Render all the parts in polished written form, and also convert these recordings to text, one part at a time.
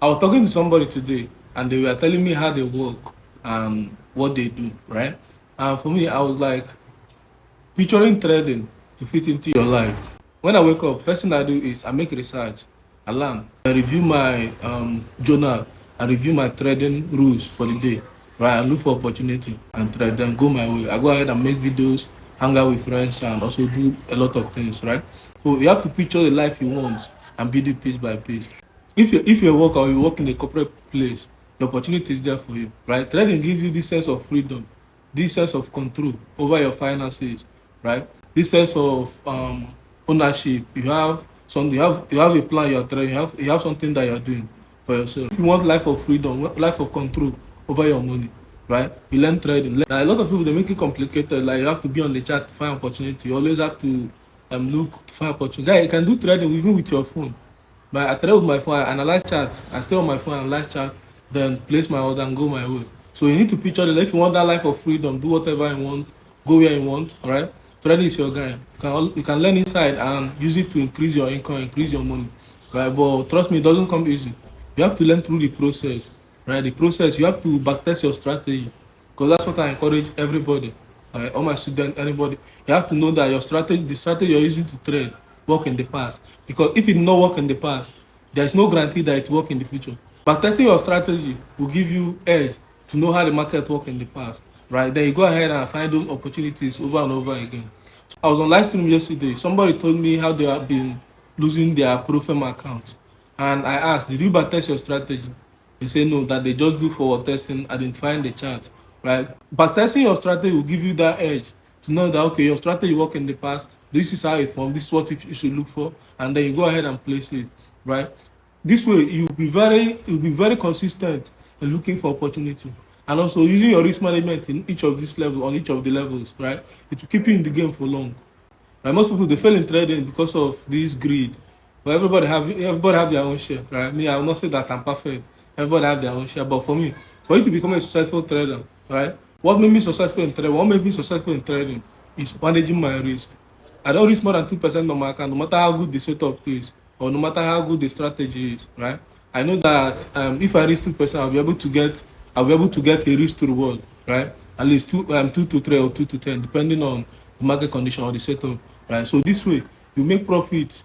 I was talking to somebody today, and they were telling me how they work and what they do, right? And for me, I was like, picturing trading to fit into your life. When I wake up, first thing I do is I make research, I learn, I review my journal, I review my trading rules for the day, right? I look for opportunity and trade, then go my way. I go ahead and make videos, hang out with friends, and also do a lot of things, right? So you have to picture the life you want and build it piece by piece. If you're a worker or you work in a corporate place, the opportunity is there for you, right? Trading gives you this sense of freedom, this sense of control over your finances, right? This sense of ownership. You have a plan you're trying, you have something that you're doing for yourself. If you want life of freedom, life of control over your money, right? You learn trading. Now a lot of people, they make it complicated, like you have to be on the chart to find opportunity. You always have to look to find opportunity. Guy, you can do trading even with your phone. But I trade with my phone, I analyze charts, I stay on my phone, analyze chart, then place my order and go my way. So you need to picture that if you want that life of freedom, do whatever you want, go where you want, alright? Friday is your guy. You can learn inside and use it to increase your income, increase your money, right? But trust me, it doesn't come easy. You have to learn through the process, right? The process, you have to backtest your strategy, because that's what I encourage everybody, all my students, anybody. You have to know that your strategy, the strategy you're using to trade, work in the past. Because if it did not work in the past, there is no guarantee that it will work in the future. But testing your strategy will give you edge to know how the market worked in the past, right? Then you go ahead and find those opportunities over and over again. So I was on live stream yesterday. Somebody told me how they have been losing their Profem account. And I asked, did you backtest your strategy? They say no, that they just do forward testing, identifying the chart, right? Backtesting your strategy will give you that edge to know that, okay, your strategy worked in the past, this is how it formed, this is what you should look for, and then you go ahead and place it, right? This way you'll be very consistent in looking for opportunity, and also using your risk management in each of these levels, on each of the levels, right? It will keep you in the game for long. Like most people, they fail in trading because of this greed. But everybody have their own share, right? Me, I will not say that I'm perfect. Everybody have their own share. But for me, for you to become a successful trader, right? What made me successful in trading? What made me successful in trading is managing my risk. I don't risk more than 2% on my account, no matter how good the setup is, or no matter how good the strategy is, right? I know that if I risk 2%, I'll be able to get a risk to reward, right? At least 2 to 3 or 2 to 10, depending on the market condition or the setup, right? So this way you make profit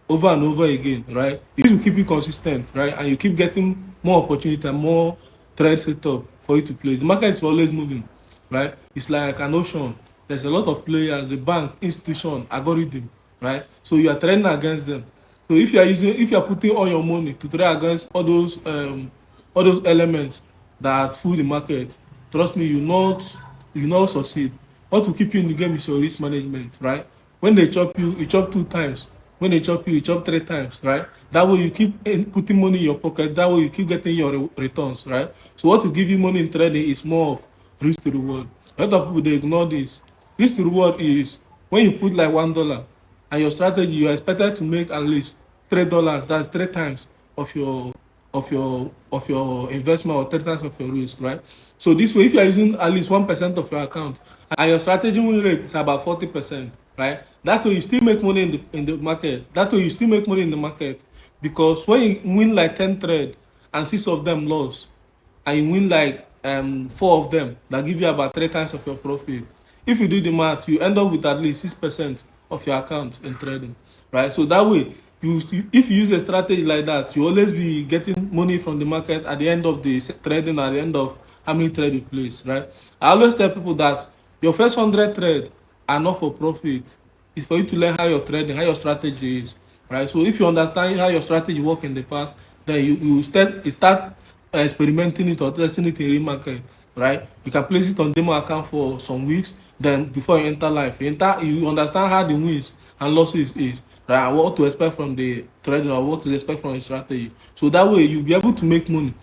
over and over again, right? This will keep you consistent, right? And you keep getting more opportunity and more trade setup for you to play. The market is always moving, right? It's like an ocean. There's a lot of players, the bank, institution, algorithm, right? So you are trading against them. So if you are putting all your money to trade against all those elements that fool the market, trust me, you not succeed. What will keep you in the game is your risk management, right? When they chop you chop 2 times. When they chop you chop 3 times, right? That way you keep putting money in your pocket. That way you keep getting your returns, right? So what will give you money in trading is more of risk to reward. A lot of people, they ignore this. Risk to reward is when you put like $1 and your strategy, you are expected to make at least $3. That's 3 times of your investment, or 3 times of your risk, right? So this way, if you are using at least 1% of your account and your strategy win rate is about 40%, right? That way you still make money in the market. That way you still make money in the market, because when you win like 10 trade and 6 of them lost, and you win like 4 of them, that give you about 3 times of your profit. If you do the math, you end up with at least 6% of your account in trading, right? So that way, if you use a strategy like that, you always be getting money from the market at the end of the trading, at the end of how many trade you place, right? I always tell people that your first 100 trade are not for profit. It's for you to learn how your trading, how your strategy is, right? So if you understand how your strategy work in the past, then you start experimenting it or testing it in real market, right? You can place it on demo account for some weeks. Then before you enter life, you understand how the wins and losses is, right? And what to expect from the trading, or what to expect from the strategy. So that way you'll be able to make money.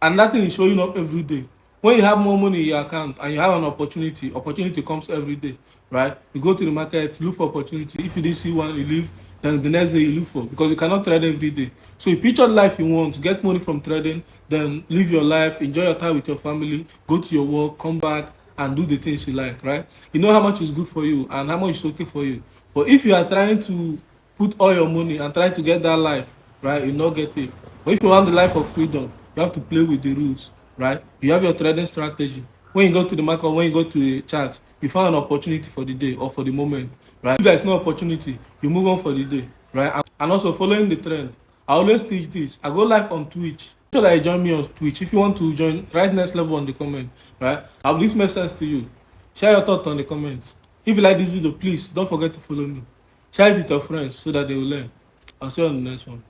And that thing is showing up every day. When you have more money in your account and you have an opportunity comes every day, right? You go to the market, look for opportunity. If you didn't see one, you leave. Then the next day you look for, because you cannot trade every day. So you picture the life you want, get money from trading, then live your life, enjoy your time with your family, go to your work, come back and do the things you like, right? You know how much is good for you and how much is okay for you. But if you are trying to put all your money and try to get that life, right, you not get it. But if you want the life of freedom, you have to play with the rules, right? You have your trading strategy. When you go to the market, when you go to the chart, you find an opportunity for the day or for the moment, right? If there's no opportunity, you move on for the day, right? And also following the trend. I always teach this. I go live on Twitch. Make sure that you join me on Twitch. If you want to join, write next level on the comment, right? I'll this make sense to you. Share your thoughts on the comments. If you like this video, please don't forget to follow me. Share it with your friends so that they will learn. I'll see you on the next one.